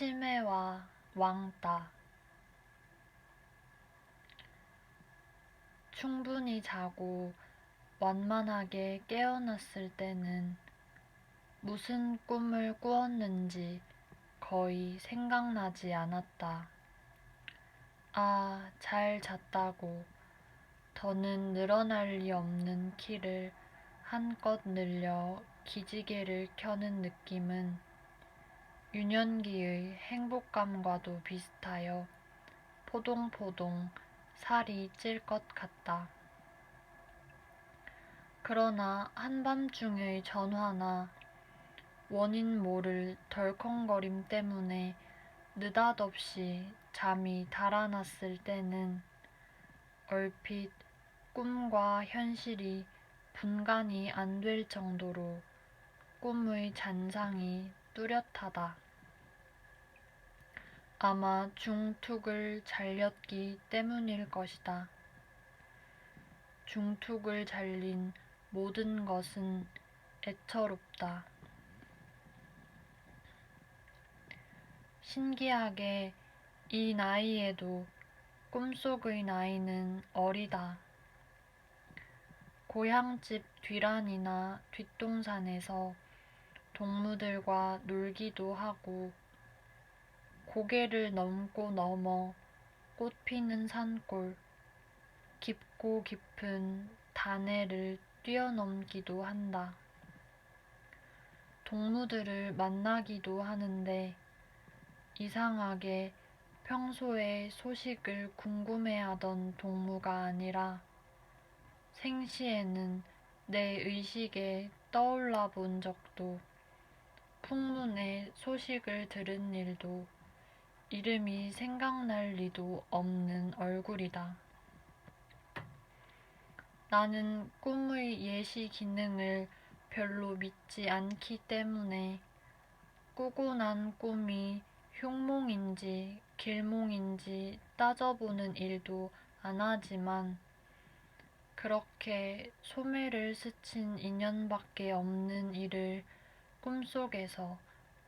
치매와 왕따. 충분히 자고 완만하게 깨어났을 때는 무슨 꿈을 꾸었는지 거의 생각나지 않았다. 아, 잘 잤다고 더는 늘어날 리 없는 키를 한껏 늘려 기지개를 켜는 느낌은 유년기의 행복감과도 비슷하여 포동포동 살이 찔 것 같다. 그러나 한밤중의 전화나 원인 모를 덜컹거림 때문에 느닷없이 잠이 달아났을 때는 얼핏 꿈과 현실이 분간이 안 될 정도로 꿈의 잔상이 뚜렷하다. 아마 중툭을 잘렸기 때문일 것이다. 중툭을 잘린 모든 것은 애처롭다. 신기하게 이 나이에도 꿈속의 나이는 어리다. 고향집 뒤란이나 뒷동산에서 동무들과 놀기도 하고 고개를 넘고 넘어 꽃피는 산골, 깊고 깊은 다네를 뛰어넘기도 한다. 동무들을 만나기도 하는데 이상하게 평소에 소식을 궁금해하던 동무가 아니라 생시에는 내 의식에 떠올라 본 적도 풍문에 소식을 들은 일도 이름이 생각날 리도 없는 얼굴이다. 나는 꿈의 예시 기능을 별로 믿지 않기 때문에 꾸고 난 꿈이 흉몽인지 길몽인지 따져보는 일도 안 하지만 그렇게 소매를 스친 인연밖에 없는 일을 꿈속에서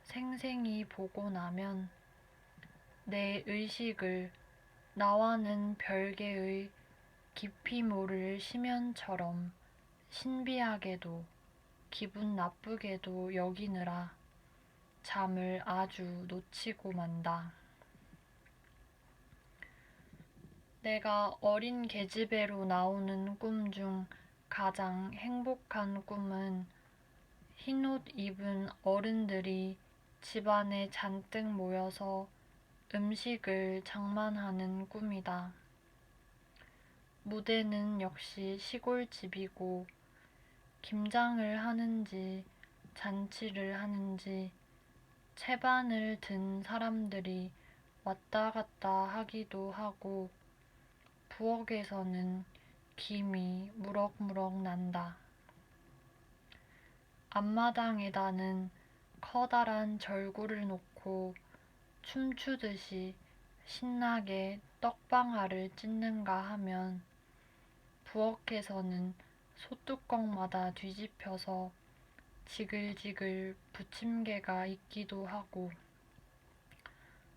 생생히 보고 나면 내 의식을 나와는 별개의 깊이 모를 심연처럼 신비하게도 기분 나쁘게도 여기느라 잠을 아주 놓치고 만다. 내가 어린 계집애로 나오는 꿈 중 가장 행복한 꿈은 흰옷 입은 어른들이 집안에 잔뜩 모여서 음식을 장만하는 꿈이다. 무대는 역시 시골집이고 김장을 하는지 잔치를 하는지 채반을 든 사람들이 왔다 갔다 하기도 하고 부엌에서는 김이 무럭무럭 난다. 앞마당에다는 커다란 절구를 놓고 춤추듯이 신나게 떡방아를 찢는가 하면 부엌에서는 솥뚜껑마다 뒤집혀서 지글지글 부침개가 익기도 하고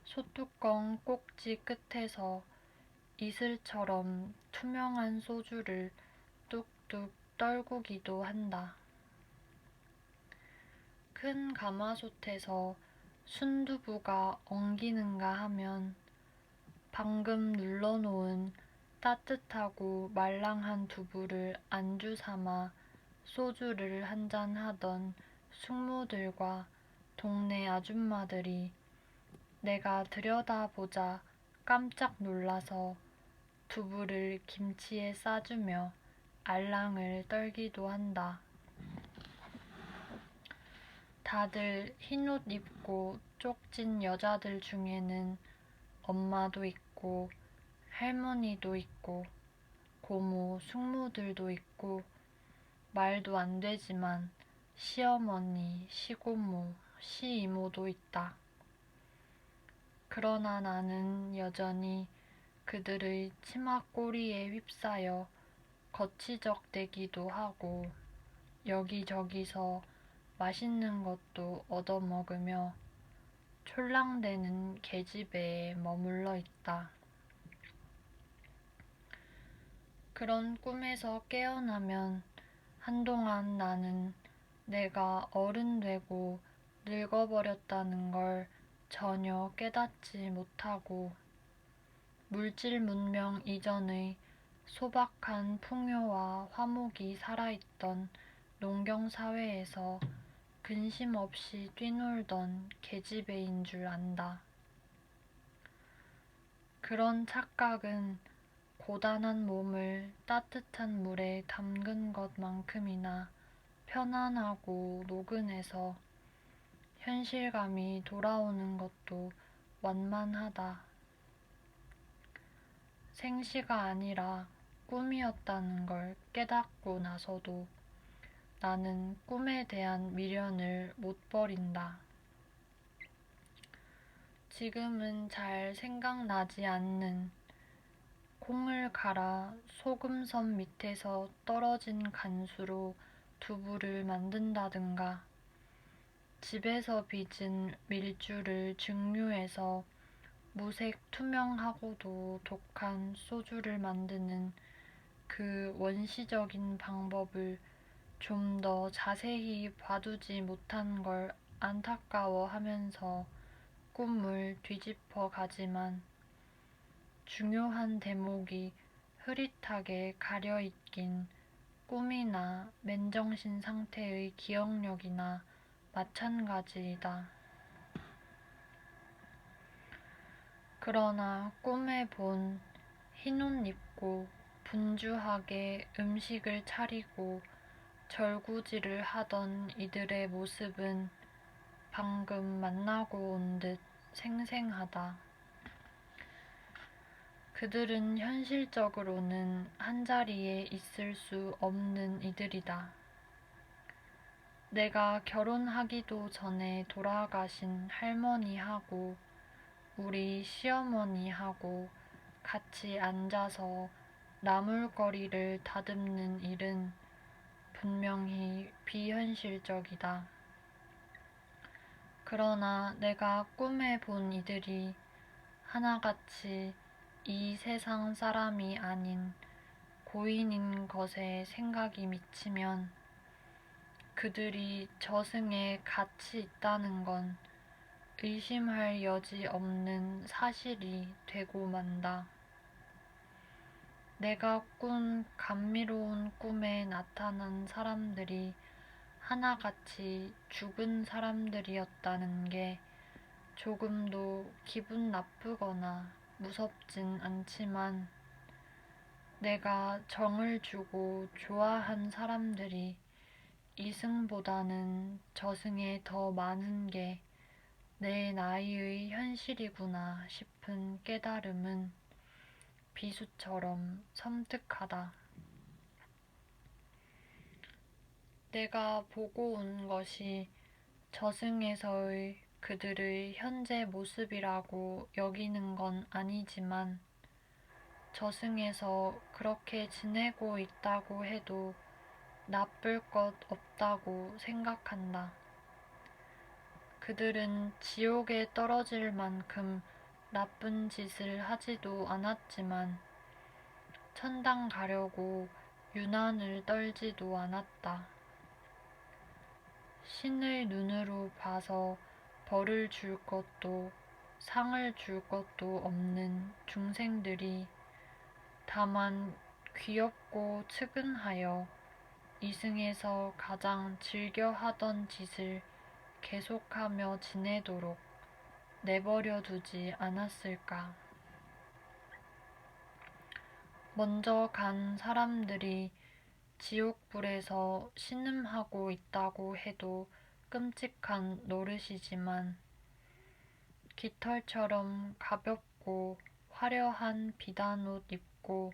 솥뚜껑 꼭지 끝에서 이슬처럼 투명한 소주를 뚝뚝 떨구기도 한다. 큰 가마솥에서 순두부가 엉기는가 하면 방금 눌러놓은 따뜻하고 말랑한 두부를 안주 삼아 소주를 한잔 하던 숙모들과 동네 아줌마들이 내가 들여다보자 깜짝 놀라서 두부를 김치에 싸주며 알랑을 떨기도 한다. 다들 흰옷 입고 쪽진 여자들 중에는 엄마도 있고 할머니도 있고 고모, 숙모들도 있고 말도 안 되지만 시어머니, 시고모, 시이모도 있다. 그러나 나는 여전히 그들의 치마꼬리에 휩싸여 거치적대기도 하고 여기저기서 맛있는 것도 얻어먹으며 촐랑대는 계집애에 머물러 있다. 그런 꿈에서 깨어나면 한동안 나는 내가 어른 되고 늙어버렸다는 걸 전혀 깨닫지 못하고 물질 문명 이전의 소박한 풍요와 화목이 살아있던 농경사회에서 근심 없이 뛰놀던 계집애인 줄 안다. 그런 착각은 고단한 몸을 따뜻한 물에 담근 것만큼이나 편안하고 노근해서 현실감이 돌아오는 것도 완만하다. 생시가 아니라 꿈이었다는 걸 깨닫고 나서도 나는 꿈에 대한 미련을 못 버린다. 지금은 잘 생각나지 않는 콩을 갈아 소금섬 밑에서 떨어진 간수로 두부를 만든다든가 집에서 빚은 밀주를 증류해서 무색 투명하고도 독한 소주를 만드는 그 원시적인 방법을 좀 더 자세히 봐두지 못한 걸 안타까워하면서 꿈을 뒤집어 가지만 중요한 대목이 흐릿하게 가려있긴 꿈이나 맨정신 상태의 기억력이나 마찬가지이다. 그러나 꿈에 본 흰옷 입고 분주하게 음식을 차리고 절구질을 하던 이들의 모습은 방금 만나고 온 듯 생생하다. 그들은 현실적으로는 한자리에 있을 수 없는 이들이다. 내가 결혼하기도 전에 돌아가신 할머니하고 우리 시어머니하고 같이 앉아서 나물거리를 다듬는 일은 분명히 비현실적이다. 그러나 내가 꿈에 본 이들이 하나같이 이 세상 사람이 아닌 고인인 것에 생각이 미치면 그들이 저승에 같이 있다는 건 의심할 여지 없는 사실이 되고 만다. 내가 꾼 감미로운 꿈에 나타난 사람들이 하나같이 죽은 사람들이었다는 게 조금도 기분 나쁘거나 무섭진 않지만 내가 정을 주고 좋아한 사람들이 이승보다는 저승에 더 많은 게 내 나이의 현실이구나 싶은 깨달음은 비수처럼 섬뜩하다. 내가 보고 온 것이 저승에서의 그들의 현재 모습이라고 여기는 건 아니지만 저승에서 그렇게 지내고 있다고 해도 나쁠 것 없다고 생각한다. 그들은 지옥에 떨어질 만큼 나쁜 짓을 하지도 않았지만 천당 가려고 유난을 떨지도 않았다. 신의 눈으로 봐서 벌을 줄 것도 상을 줄 것도 없는 중생들이 다만 귀엽고 측은하여 이승에서 가장 즐겨 하던 짓을 계속하며 지내도록 내버려 두지 않았을까. 먼저 간 사람들이 지옥불에서 신음하고 있다고 해도 끔찍한 노릇이지만 깃털처럼 가볍고 화려한 비단옷 입고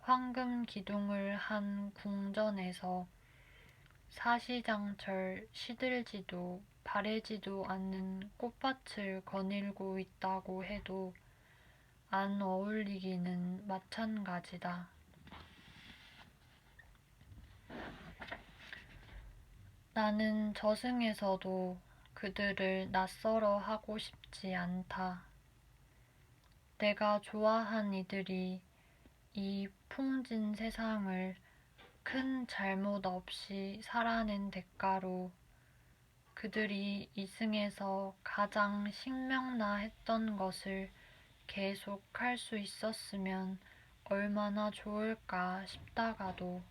황금 기둥을 한 궁전에서 사시장철 시들지도 바래지도 않는 꽃밭을 거닐고 있다고 해도 안 어울리기는 마찬가지다. 나는 저승에서도 그들을 낯설어 하고 싶지 않다. 내가 좋아한 이들이 이 풍진 세상을 큰 잘못 없이 살아낸 대가로 그들이 이승에서 가장 신명나했던 것을 계속 할 수 있었으면 얼마나 좋을까 싶다가도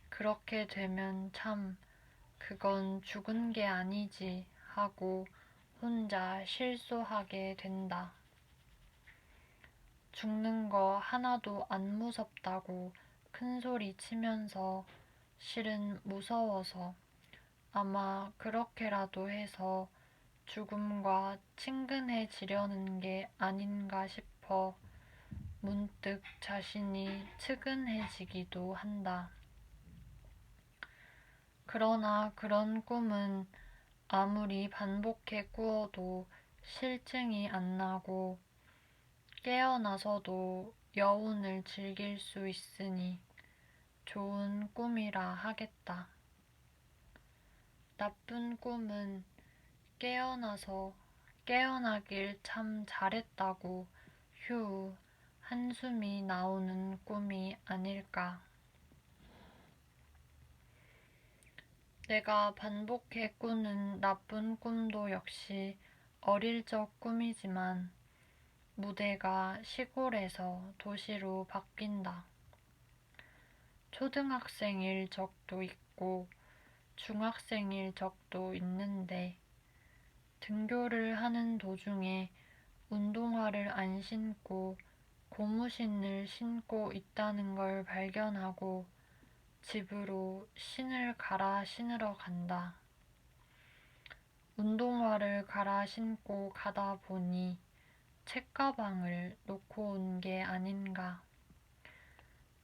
그렇게 되면 참 그건 죽은 게 아니지 하고 혼자 실소하게 된다. 죽는 거 하나도 안 무섭다고 큰소리 치면서 실은 무서워서 아마 그렇게라도 해서 죽음과 친근해지려는 게 아닌가 싶어 문득 자신이 측은해지기도 한다. 그러나 그런 꿈은 아무리 반복해 꾸어도 실증이 안 나고 깨어나서도 여운을 즐길 수 있으니 좋은 꿈이라 하겠다. 나쁜 꿈은 깨어나길 참 잘했다고 휴 한숨이 나오는 꿈이 아닐까. 내가 반복해 꾸는 나쁜 꿈도 역시 어릴 적 꿈이지만 무대가 시골에서 도시로 바뀐다. 초등학생일 적도 있고 중학생일 적도 있는데 등교를 하는 도중에 운동화를 안 신고 고무신을 신고 있다는 걸 발견하고 집으로 신을 갈아 신으러 간다. 운동화를 갈아 신고 가다 보니 책가방을 놓고 온 게 아닌가.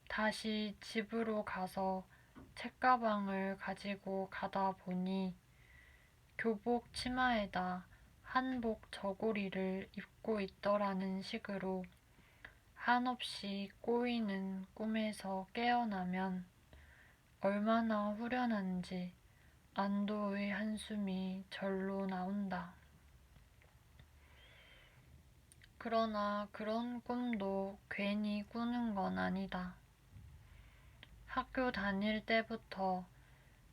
다시 집으로 가서 책가방을 가지고 가다 보니 교복 치마에다 한복 저고리를 입고 있더라는 식으로 한없이 꼬이는 꿈에서 깨어나면 얼마나 후련한지 안도의 한숨이 절로 나온다. 그러나 그런 꿈도 괜히 꾸는 건 아니다. 학교 다닐 때부터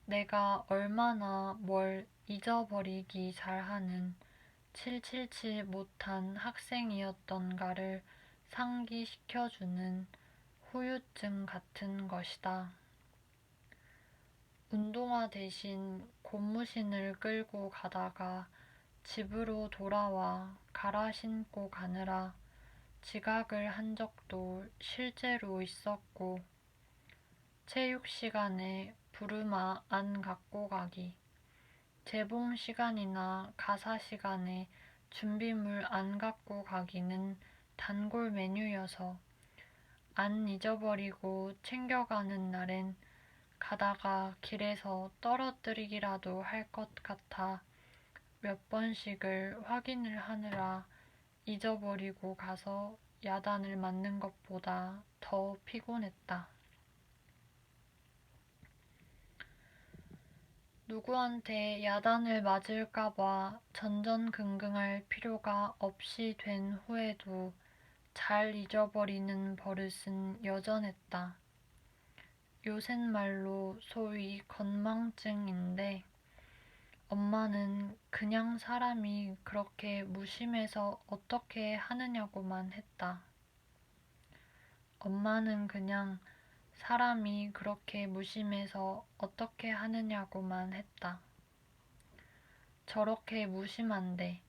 내가 얼마나 뭘 잊어버리기 잘하는 777 못한 학생이었던가를 상기시켜주는 후유증 같은 것이다. 운동화 대신 고무신을 끌고 가다가 집으로 돌아와 갈아 신고 가느라 지각을 한 적도 실제로 있었고, 체육 시간에 부르마 안 갖고 가기, 재봉 시간이나 가사 시간에 준비물 안 갖고 가기는 단골 메뉴여서 안 잊어버리고 챙겨가는 날엔 가다가 길에서 떨어뜨리기라도 할 것 같아 몇 번씩을 확인을 하느라 잊어버리고 가서 야단을 맞는 것보다 더 피곤했다. 누구한테 야단을 맞을까봐 전전긍긍할 필요가 없이 된 후에도 잘 잊어버리는 버릇은 여전했다. 요샌 말로 소위 건망증인데 엄마는 그냥 사람이 그렇게 무심해서 어떻게 하느냐고만 했다. 엄마는 그냥 사람이 그렇게 무심해서 어떻게 하느냐고만 했다. 저렇게 무심한데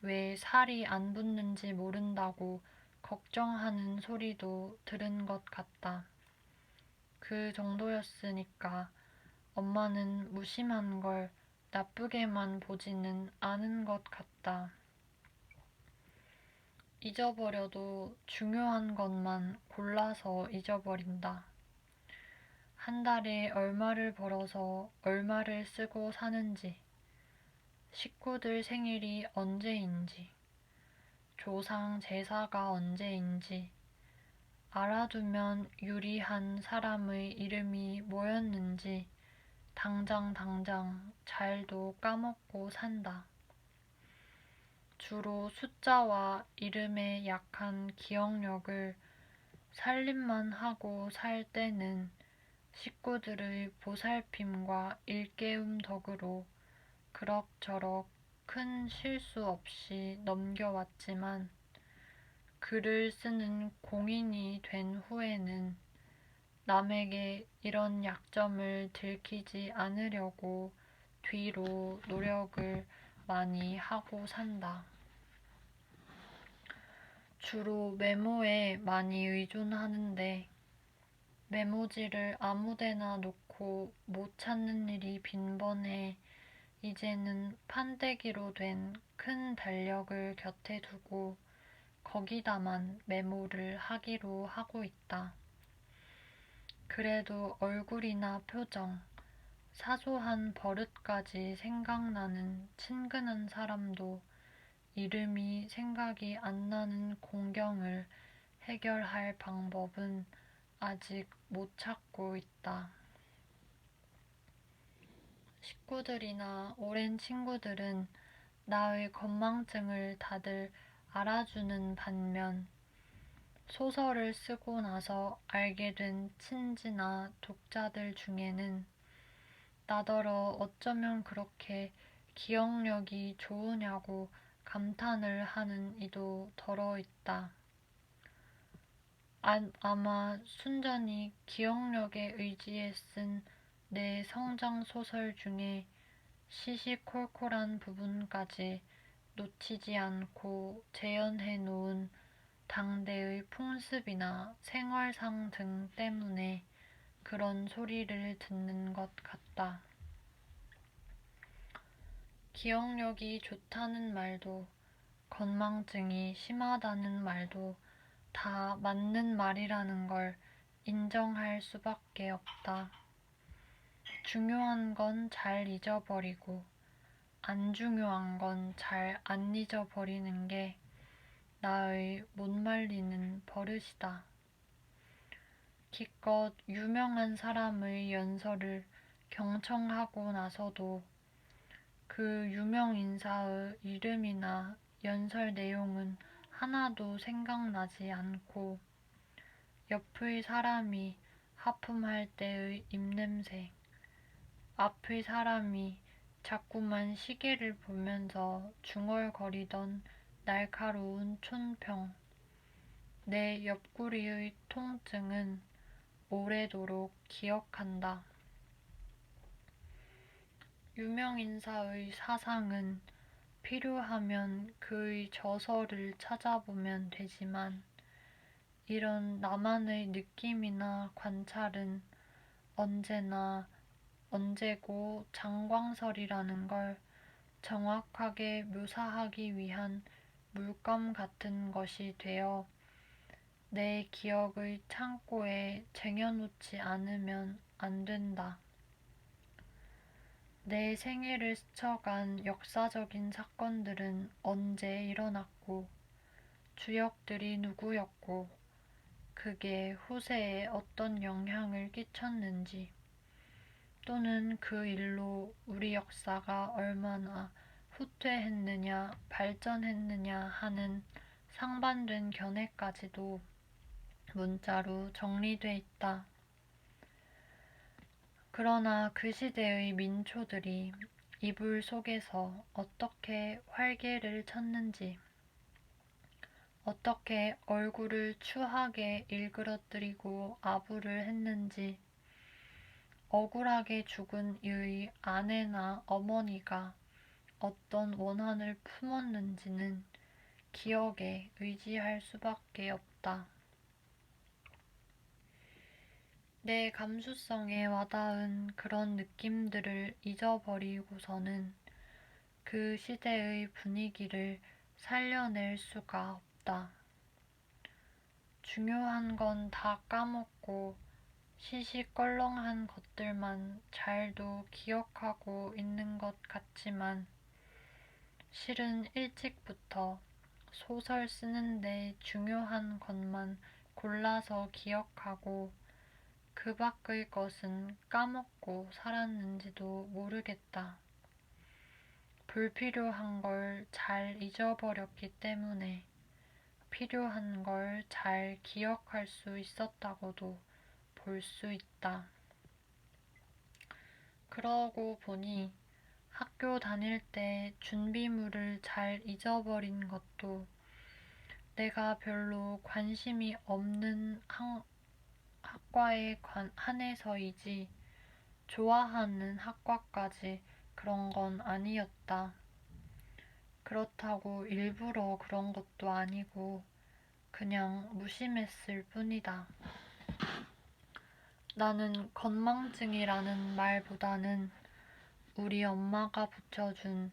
왜 살이 안 붙는지 모른다고 걱정하는 소리도 들은 것 같다. 그 정도였으니까 엄마는 무심한 걸 나쁘게만 보지는 않은 것 같다. 잊어버려도 중요한 것만 골라서 잊어버린다. 한 달에 얼마를 벌어서 얼마를 쓰고 사는지, 식구들 생일이 언제인지, 조상 제사가 언제인지, 알아두면 유리한 사람의 이름이 뭐였는지 당장 잘도 까먹고 산다. 주로 숫자와 이름에 약한 기억력을 살림만 하고 살 때는 식구들의 보살핌과 일깨움 덕으로 그럭저럭 큰 실수 없이 넘겨왔지만 글을 쓰는 공인이 된 후에는 남에게 이런 약점을 들키지 않으려고 뒤로 노력을 많이 하고 산다. 주로 메모에 많이 의존하는데 메모지를 아무데나 놓고 못 찾는 일이 빈번해 이제는 판때기로 된 큰 달력을 곁에 두고 거기다만 메모를 하기로 하고 있다. 그래도 얼굴이나 표정, 사소한 버릇까지 생각나는 친근한 사람도 이름이 생각이 안 나는 공경을 해결할 방법은 아직 못 찾고 있다. 식구들이나 오랜 친구들은 나의 건망증을 다들 알아주는 반면 소설을 쓰고 나서 알게 된 친지나 독자들 중에는 나더러 어쩌면 그렇게 기억력이 좋으냐고 감탄을 하는 이도 더러 있다. 아마 순전히 기억력에 의지해 쓴 내 성장 소설 중에 시시콜콜한 부분까지 놓치지 않고 재현해 놓은 당대의 풍습이나 생활상 등 때문에 그런 소리를 듣는 것 같다. 기억력이 좋다는 말도 건망증이 심하다는 말도 다 맞는 말이라는 걸 인정할 수밖에 없다. 중요한 건 잘 잊어버리고 안 중요한 건 잘 안 잊어버리는 게 나의 못 말리는 버릇이다. 기껏 유명한 사람의 연설을 경청하고 나서도 그 유명 인사의 이름이나 연설 내용은 하나도 생각나지 않고 옆의 사람이 하품할 때의 입냄새, 앞의 사람이 자꾸만 시계를 보면서 중얼거리던 날카로운 촌평, 내 옆구리의 통증은 오래도록 기억한다. 유명인사의 사상은 필요하면 그의 저서를 찾아보면 되지만 이런 나만의 느낌이나 관찰은 언제나 언제고 장광설이라는 걸 정확하게 묘사하기 위한 물감 같은 것이 되어 내 기억의 창고에 쟁여놓지 않으면 안 된다. 내 생애를 스쳐간 역사적인 사건들은 언제 일어났고 주역들이 누구였고 그게 후세에 어떤 영향을 끼쳤는지 또는 그 일로 우리 역사가 얼마나 후퇴했느냐 발전했느냐 하는 상반된 견해까지도 문자로 정리돼 있다. 그러나 그 시대의 민초들이 이불 속에서 어떻게 활개를 쳤는지, 어떻게 얼굴을 추하게 일그러뜨리고 아부를 했는지, 억울하게 죽은 이의 아내나 어머니가 어떤 원한을 품었는지는 기억에 의지할 수밖에 없다. 내 감수성에 와닿은 그런 느낌들을 잊어버리고서는 그 시대의 분위기를 살려낼 수가 없다. 중요한 건 다 까먹고 시시껄렁한 것들만 잘도 기억하고 있는 것 같지만 실은 일찍부터 소설 쓰는데 중요한 것만 골라서 기억하고 그 밖의 것은 까먹고 살았는지도 모르겠다. 불필요한 걸 잘 잊어버렸기 때문에 필요한 걸 잘 기억할 수 있었다고도 볼 수 있다. 그러고 보니 학교 다닐 때 준비물을 잘 잊어버린 것도 내가 별로 관심이 없는 학과에 한해서이지 좋아하는 학과까지 그런 건 아니었다. 그렇다고 일부러 그런 것도 아니고 그냥 무심했을 뿐이다. 나는 건망증이라는 말보다는 우리 엄마가 붙여준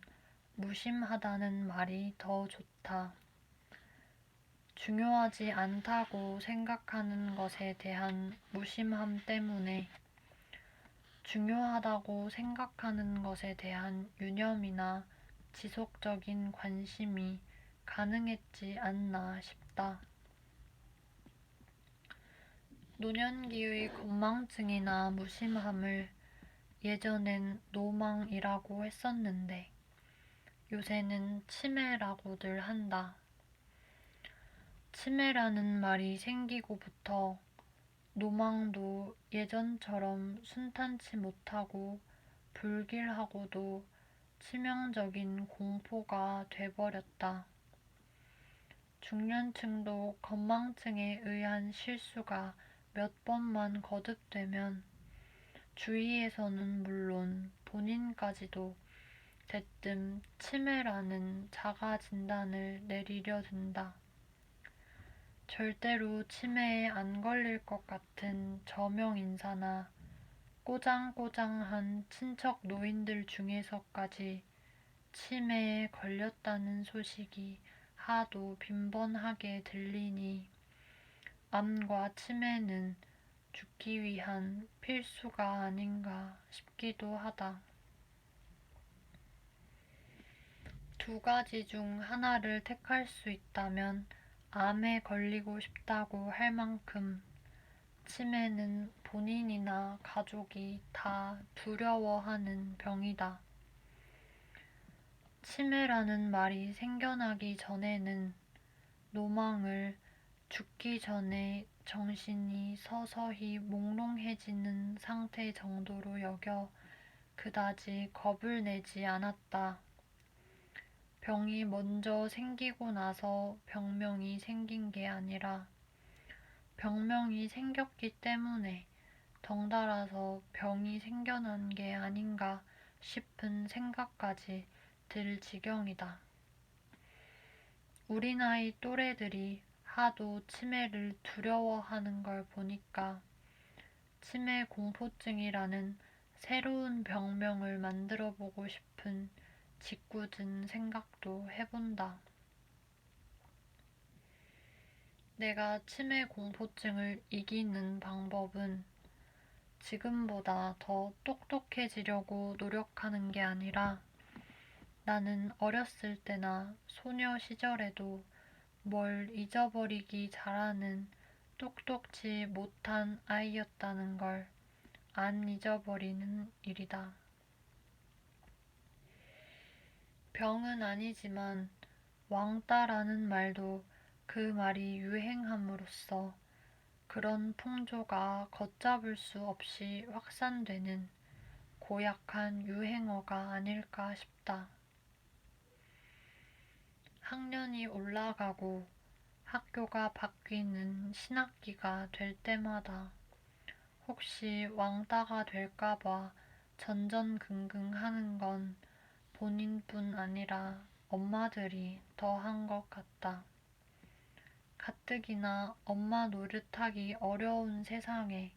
무심하다는 말이 더 좋다. 중요하지 않다고 생각하는 것에 대한 무심함 때문에 중요하다고 생각하는 것에 대한 유념이나 지속적인 관심이 가능했지 않나 싶다. 노년기의 건망증이나 무심함을 예전엔 노망이라고 했었는데 요새는 치매라고들 한다. 치매라는 말이 생기고부터 노망도 예전처럼 순탄치 못하고 불길하고도 치명적인 공포가 돼버렸다. 중년층도 건망증에 의한 실수가 몇 번만 거듭되면 주위에서는 물론 본인까지도 대뜸 치매라는 자가 진단을 내리려 든다. 절대로 치매에 안 걸릴 것 같은 저명 인사나 꼬장꼬장한 친척 노인들 중에서까지 치매에 걸렸다는 소식이 하도 빈번하게 들리니 암과 치매는 죽기 위한 필수가 아닌가 싶기도 하다. 두 가지 중 하나를 택할 수 있다면 암에 걸리고 싶다고 할 만큼 치매는 본인이나 가족이 다 두려워하는 병이다. 치매라는 말이 생겨나기 전에는 노망을 죽기 전에 정신이 서서히 몽롱해지는 상태 정도로 여겨 그다지 겁을 내지 않았다. 병이 먼저 생기고 나서 병명이 생긴 게 아니라 병명이 생겼기 때문에 덩달아서 병이 생겨난 게 아닌가 싶은 생각까지 들 지경이다. 우리 나이 또래들이 하도 치매를 두려워하는 걸 보니까 치매 공포증이라는 새로운 병명을 만들어보고 싶은 짓궂은 생각도 해본다. 내가 치매 공포증을 이기는 방법은 지금보다 더 똑똑해지려고 노력하는 게 아니라 나는 어렸을 때나 소녀 시절에도 뭘 잊어버리기 잘하는 똑똑지 못한 아이였다는 걸 안 잊어버리는 일이다. 병은 아니지만 왕따라는 말도 그 말이 유행함으로써 그런 풍조가 걷잡을 수 없이 확산되는 고약한 유행어가 아닐까 싶다. 학년이 올라가고 학교가 바뀌는 신학기가 될 때마다 혹시 왕따가 될까봐 전전긍긍하는 건 본인뿐 아니라 엄마들이 더 한 것 같다. 가뜩이나 엄마 노릇하기 어려운 세상에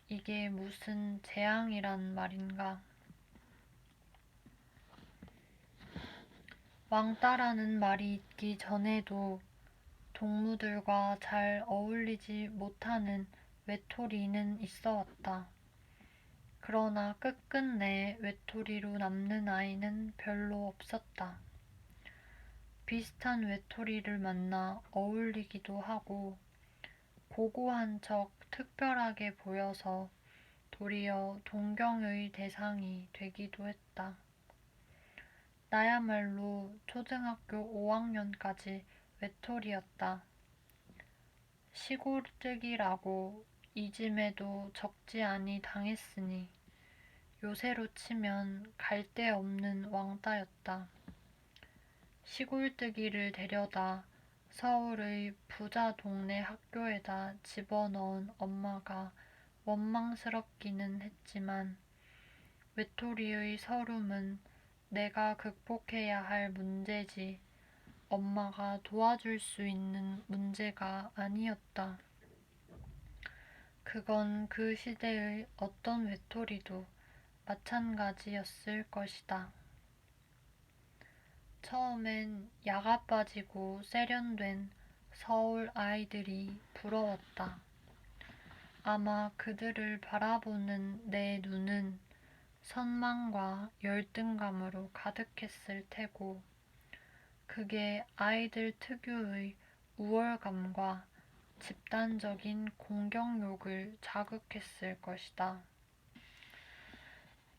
이게 무슨 재앙이란 말인가. 왕따라는 말이 있기 전에도 동무들과 잘 어울리지 못하는 외톨이는 있어 왔다. 그러나 끝끝내 외톨이로 남는 아이는 별로 없었다. 비슷한 외톨이를 만나 어울리기도 하고 고고한 척 특별하게 보여서 도리어 동경의 대상이 되기도 했다. 나야말로 초등학교 5학년까지 외톨이였다. 시골뜨기라고 이짐에도 적지 않이 당했으니 요새로 치면 갈데 없는 왕따였다. 시골뜨기를 데려다 서울의 부자 동네 학교에다 집어넣은 엄마가 원망스럽기는 했지만 외톨이의 서름은 내가 극복해야 할 문제지 엄마가 도와줄 수 있는 문제가 아니었다. 그건 그 시대의 어떤 외톨이도 마찬가지였을 것이다. 처음엔 야가 빠지고 세련된 서울 아이들이 부러웠다. 아마 그들을 바라보는 내 눈은 선망과 열등감으로 가득했을 테고, 그게 아이들 특유의 우월감과 집단적인 공격욕을 자극했을 것이다.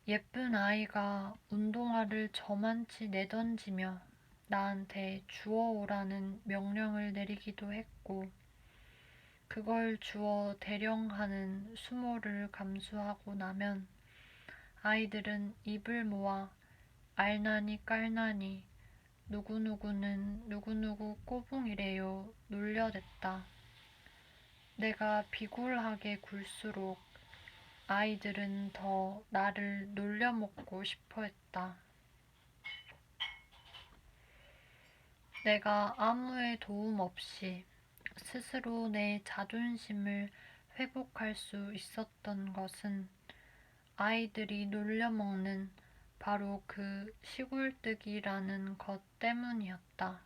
예쁜 아이가 운동화를 저만치 내던지며 나한테 주워오라는 명령을 내리기도 했고, 그걸 주워 대령하는 수모를 감수하고 나면 아이들은 입을 모아 알나니 깔나니 누구누구는 누구누구 꼬붕이래요 놀려댔다. 내가 비굴하게 굴수록 아이들은 더 나를 놀려먹고 싶어 했다. 내가 아무의 도움 없이 스스로 내 자존심을 회복할 수 있었던 것은 아이들이 놀려먹는 바로 그 시골뜨기라는 것 때문이었다.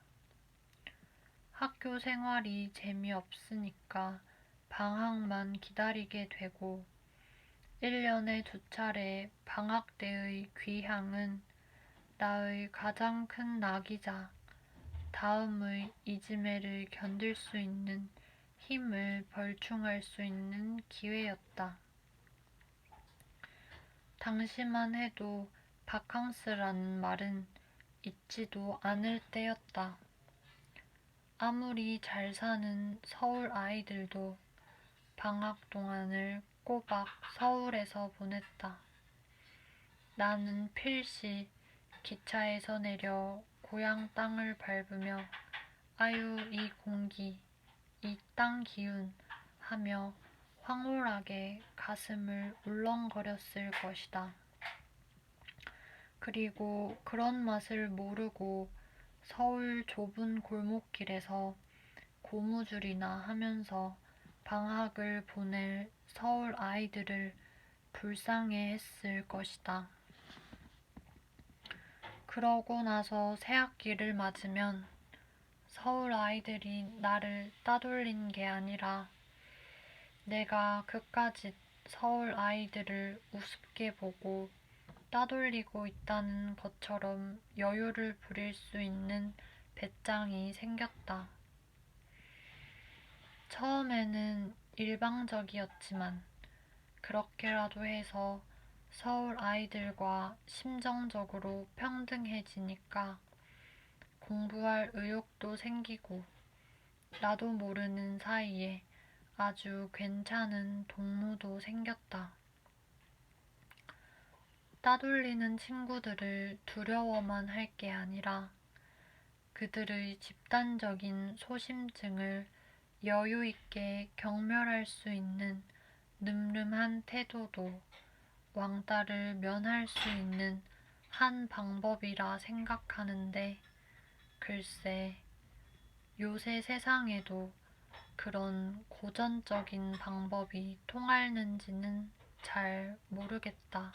학교 생활이 재미없으니까 방학만 기다리게 되고 1년에 2차례 방학 때의 귀향은 나의 가장 큰 낙이자 다음의 이지매를 견딜 수 있는 힘을 벌충할 수 있는 기회였다. 당시만 해도 바캉스라는 말은 있지도 않을 때였다. 아무리 잘 사는 서울 아이들도 방학 동안을 꼬박 서울에서 보냈다. 나는 필시 기차에서 내려 고향 땅을 밟으며 아유 이 공기, 이 땅 기운 하며 황홀하게 가슴을 울렁거렸을 것이다. 그리고 그런 맛을 모르고 서울 좁은 골목길에서 고무줄이나 하면서 방학을 보낼 서울 아이들을 불쌍해 했을 것이다. 그러고 나서 새학기를 맞으면 서울 아이들이 나를 따돌린 게 아니라 내가 그까짓 서울 아이들을 우습게 보고 따돌리고 있다는 것처럼 여유를 부릴 수 있는 배짱이 생겼다. 처음에는 일방적이었지만 그렇게라도 해서 서울 아이들과 심정적으로 평등해지니까 공부할 의욕도 생기고 나도 모르는 사이에 아주 괜찮은 동무도 생겼다. 따돌리는 친구들을 두려워만 할 게 아니라 그들의 집단적인 소심증을 여유 있게 경멸할 수 있는 늠름한 태도도 왕따를 면할 수 있는 한 방법이라 생각하는데 글쎄 요새 세상에도 그런 고전적인 방법이 통하는지는 잘 모르겠다.